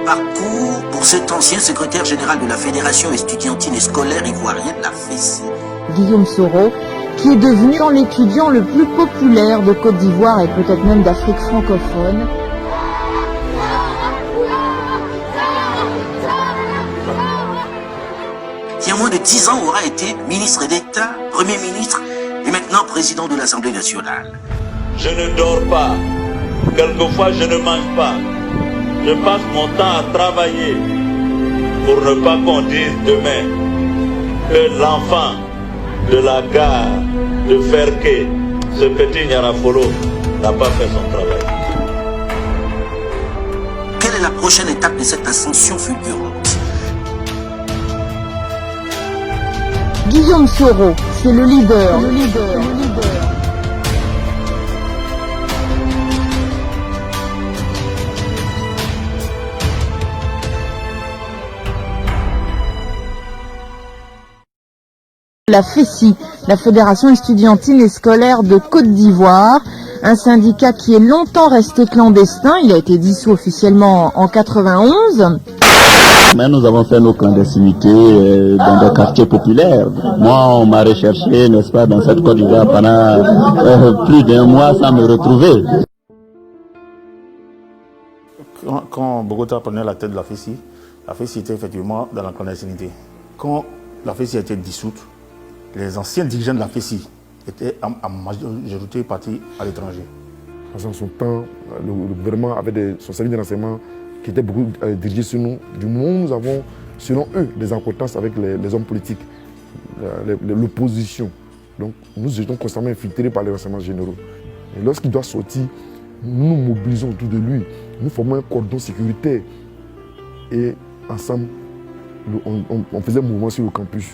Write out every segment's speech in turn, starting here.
Parcours pour cet ancien secrétaire général de la Fédération estudiantine et scolaire ivoirienne, la FESI. Guillaume Soro, qui est devenu l'étudiant le plus populaire de Côte d'Ivoire et peut-être même d'Afrique francophone. Qui en moins de 10 ans aura été ministre d'État, Premier ministre et maintenant président de l'Assemblée nationale. Je ne dors pas. Quelquefois, je ne mange pas. Je passe mon temps à travailler pour ne pas qu'on dise demain que l'enfant de la gare de Ferké, ce petit Nyarafolo, n'a pas fait son travail. Quelle est la prochaine étape de cette ascension fulgurante? Guillaume Soro, c'est le leader. La FESI, la Fédération estudiantine et scolaire de Côte d'Ivoire, un syndicat qui est longtemps resté clandestin. Il a été dissous officiellement en 91. Mais nous avons fait nos clandestinités dans des quartiers populaires. Moi, on m'a recherché, n'est-ce pas, dans cette Côte d'Ivoire pendant plus d'un mois sans me retrouver. Quand Bogota prenait la tête de la FESI était effectivement dans la clandestinité. Quand la FESI a été dissoute, les anciens dirigeants de la FESI étaient en majorité partis à l'étranger. En son temps, le gouvernement avait son service de renseignement qui était beaucoup dirigé sur nous. Du moment où nous avons, selon eux, des accointances avec les hommes politiques, l'opposition. Donc nous étions constamment infiltrés par les renseignements généraux. Et lorsqu'il doit sortir, nous nous mobilisons autour de lui. Nous formons un cordon sécuritaire. Et ensemble, on faisait un mouvement sur le campus.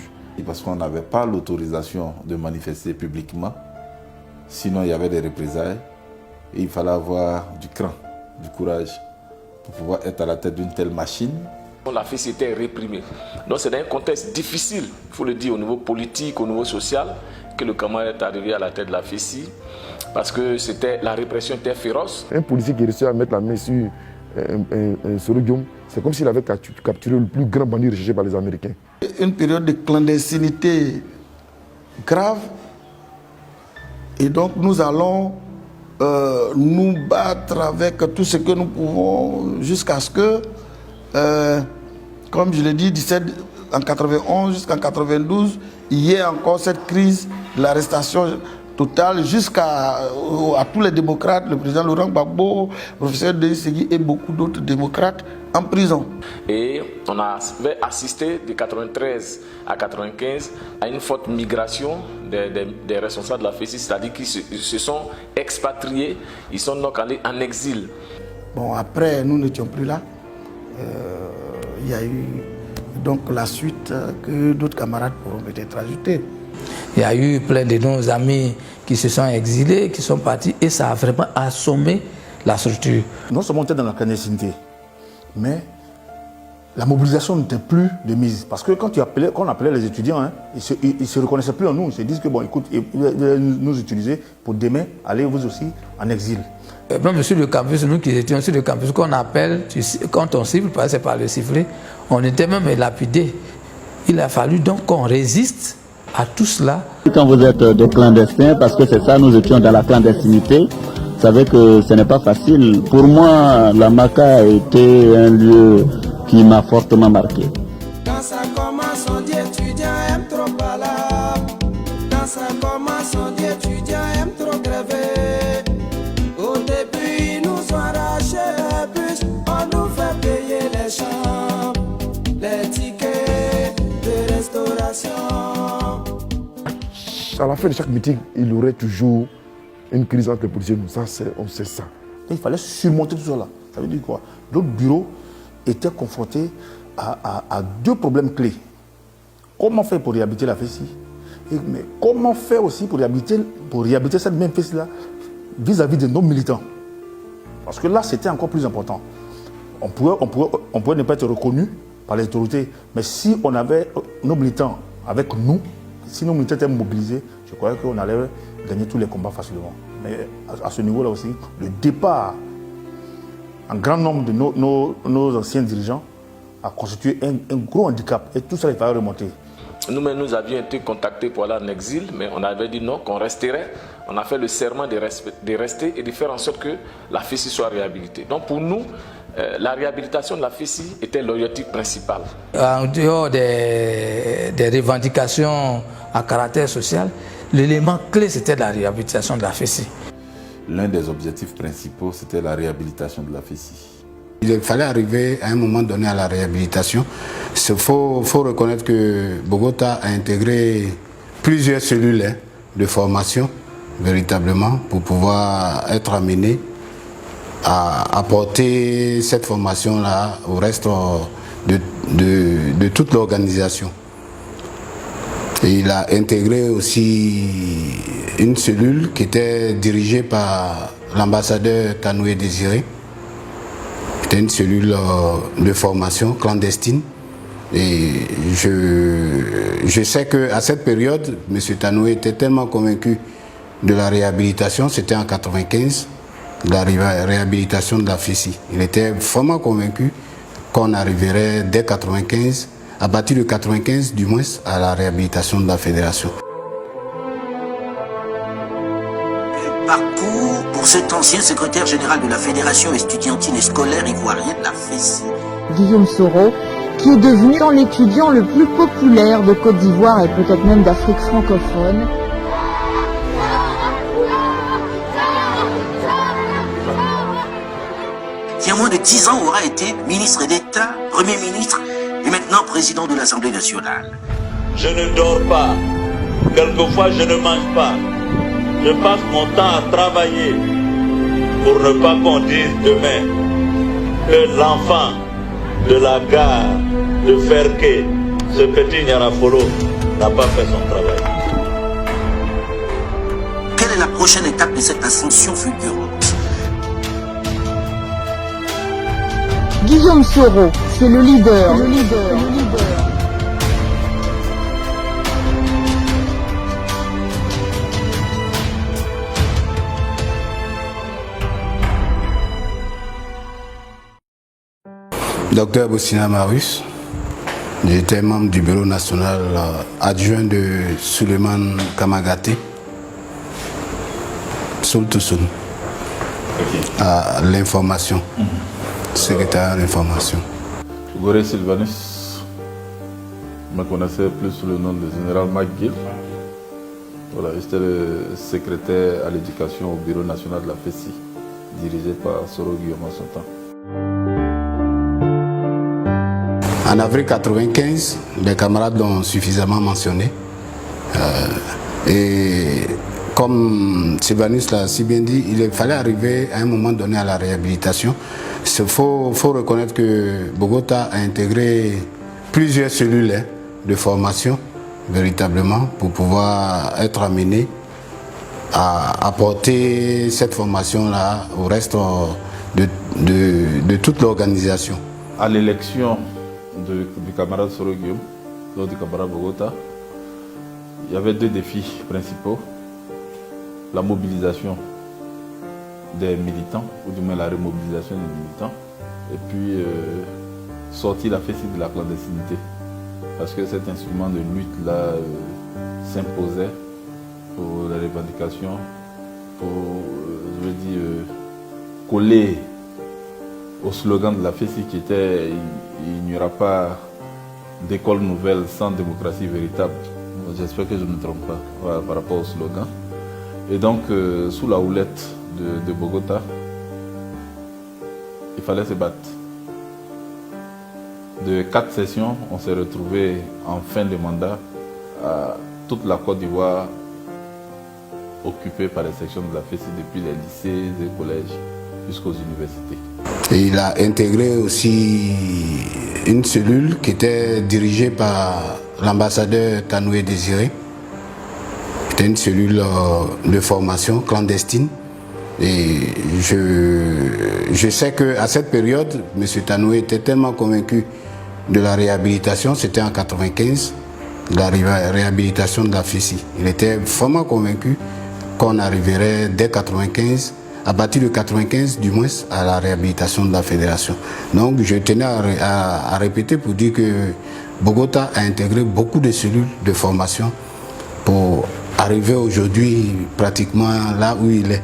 Parce qu'on n'avait pas l'autorisation de manifester publiquement. Sinon, il y avait des représailles. Et il fallait avoir du cran, du courage pour pouvoir être à la tête d'une telle machine. La FESI était réprimée. Donc c'est dans un contexte difficile, il faut le dire, au niveau politique, au niveau social, que le camarade est arrivé à la tête de la FESI. Parce que la répression était féroce. Un policier qui réussit à mettre la main sur Soro Guillaume, c'est comme s'il avait capturé le plus grand bandit recherché par les Américains. Une période de clandestinité grave. Et donc nous allons nous battre avec tout ce que nous pouvons jusqu'à ce que, comme je l'ai dit, en 91 jusqu'en 92, il y ait encore cette crise de l'arrestation totale jusqu'à tous les démocrates, le président Laurent Gbagbo, le professeur Denis Segui et beaucoup d'autres démocrates en prison. Et on avait assisté de 93 à 95 à une forte migration des responsables de la FESI, c'est-à-dire qu'ils se sont expatriés, ils sont donc allés en exil. Bon, après, nous n'étions plus là. Il y a eu donc la suite que d'autres camarades pourront peut-être ajouter. Il y a eu plein de nos amis qui se sont exilés, qui sont partis, et ça a vraiment assommé la structure. Non seulement on était dans la clandestinité, mais la mobilisation n'était plus de mise. Parce que quand on appelait les étudiants, hein, ils ne se reconnaissaient plus en nous. Ils se disent que, bon, écoute, ils nous utiliser pour demain aller vous aussi en exil. Même sur le campus, nous qui étions sur le campus, qu'on appelle, quand on siffle, c'est par le sifflet, on était même lapidés. Il a fallu donc qu'on résiste à tout cela. Quand vous êtes des clandestins, parce que c'est ça, nous étions dans la clandestinité, vous savez que ce n'est pas facile. Pour moi, la Maka a été un lieu qui m'a fortement marqué. Quand ça commence, on dit étudiant aime trop parler. Quand ça commence, on dit étudiant aime trop crever. Au début, ils nous ont arraché les bus, on nous fait payer les chambres, les tickets de restauration. À la fin de chaque meeting, il y aurait toujours une crise entre les policiers. Ça, on sait ça. Il fallait surmonter tout cela. Ça veut dire quoi? D'autres bureaux étaient confrontés à deux problèmes clés. Comment faire pour réhabiliter la FESI? Mais comment faire aussi pour réhabiliter cette même FESI-là vis-à-vis de nos militants? Parce que là, c'était encore plus important. On pourrait ne pas être reconnu par les autorités, mais si on avait nos militants avec nous, si nos militaires étaient mobilisés, je crois qu'on allait gagner tous les combats facilement. Mais à ce niveau-là aussi, le départ un grand nombre de nos anciens dirigeants a constitué un gros handicap. Et tout ça, il fallait remonter. Nous-mêmes, nous avions été contactés pour aller en exil, mais on avait dit non, qu'on resterait. On a fait le serment de rester et de faire en sorte que la FESI soit réhabilitée. Donc pour nous, la réhabilitation de la FESI était l'objectif principal. En dehors des revendications à caractère social, l'élément clé, c'était la réhabilitation de la FESI. L'un des objectifs principaux, c'était la réhabilitation de la FESI. Il fallait arriver à un moment donné à la réhabilitation. Il faut reconnaître que Bogota a intégré plusieurs cellules de formation, véritablement, pour pouvoir être amené à apporter cette formation-là au reste de toute l'organisation. Et il a intégré aussi une cellule qui était dirigée par l'ambassadeur Tanoué Désiré. C'était une cellule de formation clandestine. Et je sais qu'à cette période, M. Tanoué était tellement convaincu de la réhabilitation, c'était en 1995, de la réhabilitation de la FESI. Il était vraiment convaincu qu'on arriverait dès 1995, à partir de 1995 du moins, à la réhabilitation de la fédération. Parcours pour cet ancien secrétaire général de la Fédération estudiantine et scolaire ivoirienne, la FESI. Guillaume Soro, qui est devenu l'étudiant le plus populaire de Côte d'Ivoire et peut-être même d'Afrique francophone. Qui en moins de 10 ans aura été ministre d'État, Premier ministre et maintenant président de l'Assemblée nationale. Je ne dors pas. Quelquefois, je ne mange pas. Je passe mon temps à travailler pour ne pas qu'on dise demain que l'enfant de la gare de Ferké, ce petit Nyarafolo, n'a pas fait son travail. Quelle est la prochaine étape de cette ascension fulgurante? Guillaume Soro, c'est le leader. Docteur Boussina Marius, j'étais membre du bureau national adjoint de Suleiman Kamagaté, Soul to Soul, à l'information, secrétaire à l'information. Goré Sylvanus, je me connaissais plus sous le nom de général McGill. Voilà, j'étais le secrétaire à l'éducation au bureau national de la FESI, dirigé par Soro Guillaume en son temps. En avril 1995, les camarades l'ont suffisamment mentionné. Et comme Sylvanus l'a si bien dit, il fallait arriver à un moment donné à la réhabilitation. Il faut reconnaître que Bogota a intégré plusieurs cellules de formation, véritablement, pour pouvoir être amené à apporter cette formation-là au reste de toute l'organisation. À l'élection du camarade Soro Guillaume, du camarade Bogota, il y avait deux défis principaux. La mobilisation des militants, ou du moins la remobilisation des militants, et puis sortir la FESI de la clandestinité. Parce que cet instrument de lutte-là s'imposait pour les revendications, pour, coller au slogan de la FESI qui était « Il n'y aura pas d'école nouvelle sans démocratie véritable ». J'espère que je ne me trompe pas par rapport au slogan. Et donc, sous la houlette de Bogota, il fallait se battre. De 4 sessions, on s'est retrouvé en fin de mandat à toute la Côte d'Ivoire occupée par les sections de la FESI depuis les lycées, les collèges jusqu'aux universités. Et il a intégré aussi une cellule qui était dirigée par l'ambassadeur Tanoué Désiré. C'était une cellule de formation clandestine. Et je sais qu'à cette période, M. Tanoué était tellement convaincu de la réhabilitation, c'était en 1995, de la réhabilitation de la FESI. Il était vraiment convaincu qu'on arriverait dès 1995 à partir de 95 du moins, à la réhabilitation de la fédération. Donc je tenais à répéter pour dire que Bogota a intégré beaucoup de cellules de formation pour arriver aujourd'hui pratiquement là où il est.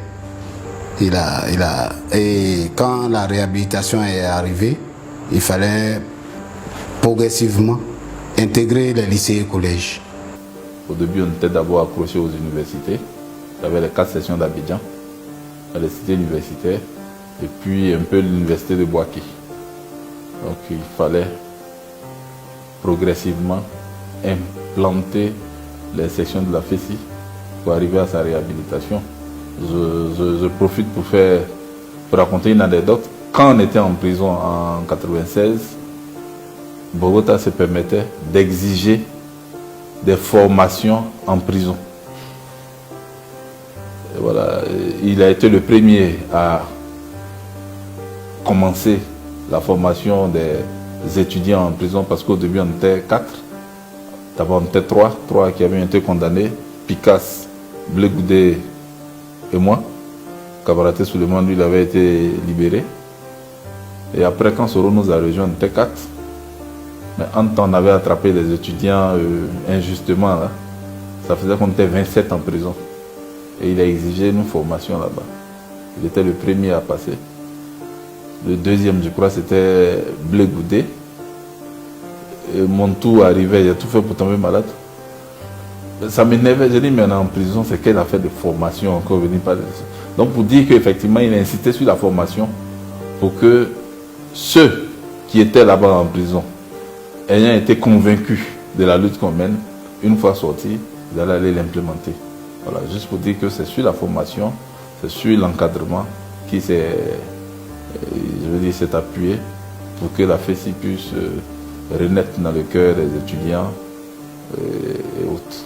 Et quand la réhabilitation est arrivée, il fallait progressivement intégrer les lycées et collèges. Au début, on était d'abord accroché aux universités. Il y avait les 4 sections d'Abidjan, les cités universitaires, et puis un peu l'université de Bouaké. Donc il fallait progressivement implanter les sections de la FESI pour arriver à sa réhabilitation. Je profite pour raconter une anecdote. Quand on était en prison en 1996, Bogota se permettait d'exiger des formations en prison. Et voilà, il a été le premier à commencer la formation des étudiants en prison parce qu'au début on était 4. D'abord on était 3 qui avaient été condamnés, Picasse, Blé Goudé et moi. Kabaraté Souleymane, lui, il avait été libéré. Et après, quand Soro nous a rejoint, on était 4. Mais en temps, on avait attrapé des étudiants injustement. Là. Ça faisait qu'on était 27 en prison. Et il a exigé une formation là-bas. Il était le premier à passer. Le deuxième, je crois, c'était Blé Goudé. Et mon tour arrivait, il a tout fait pour tomber malade. Ça m'énervait, j'ai dit, mais on est en prison, c'est qu'elle a fait des formations encore venir par. Donc pour dire qu'effectivement, il a insisté sur la formation pour que ceux qui étaient là-bas en prison, ayant été convaincus de la lutte qu'on mène, une fois sortis, ils allaient aller l'implémenter. Voilà, juste pour dire que c'est sur la formation, c'est sur l'encadrement qui s'est appuyé pour que la FESI puisse renaître dans le cœur des étudiants et autres.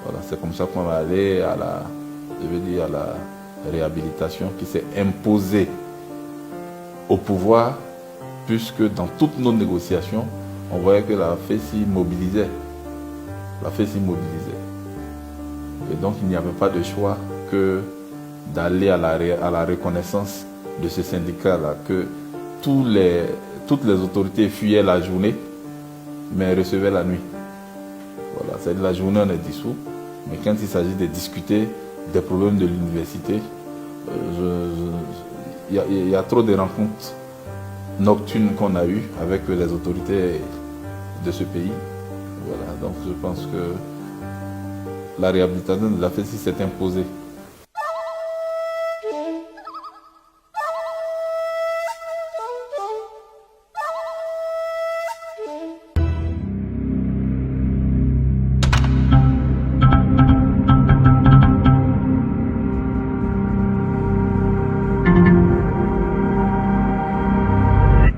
Voilà, c'est comme ça qu'on va aller à la réhabilitation qui s'est imposée au pouvoir, puisque dans toutes nos négociations, on voyait que la FESI mobilisait. La FESI mobilisait. Et donc il n'y avait pas de choix que d'aller à la reconnaissance de ce syndicat-là, que toutes les autorités fuyaient la journée, mais recevaient la nuit. Voilà, c'est la journée on est dissous, mais quand il s'agit de discuter des problèmes de l'université, il y a trop de rencontres nocturnes qu'on a eues avec les autorités de ce pays. Voilà, donc je pense que la réhabilitation de la FESI s'est imposée.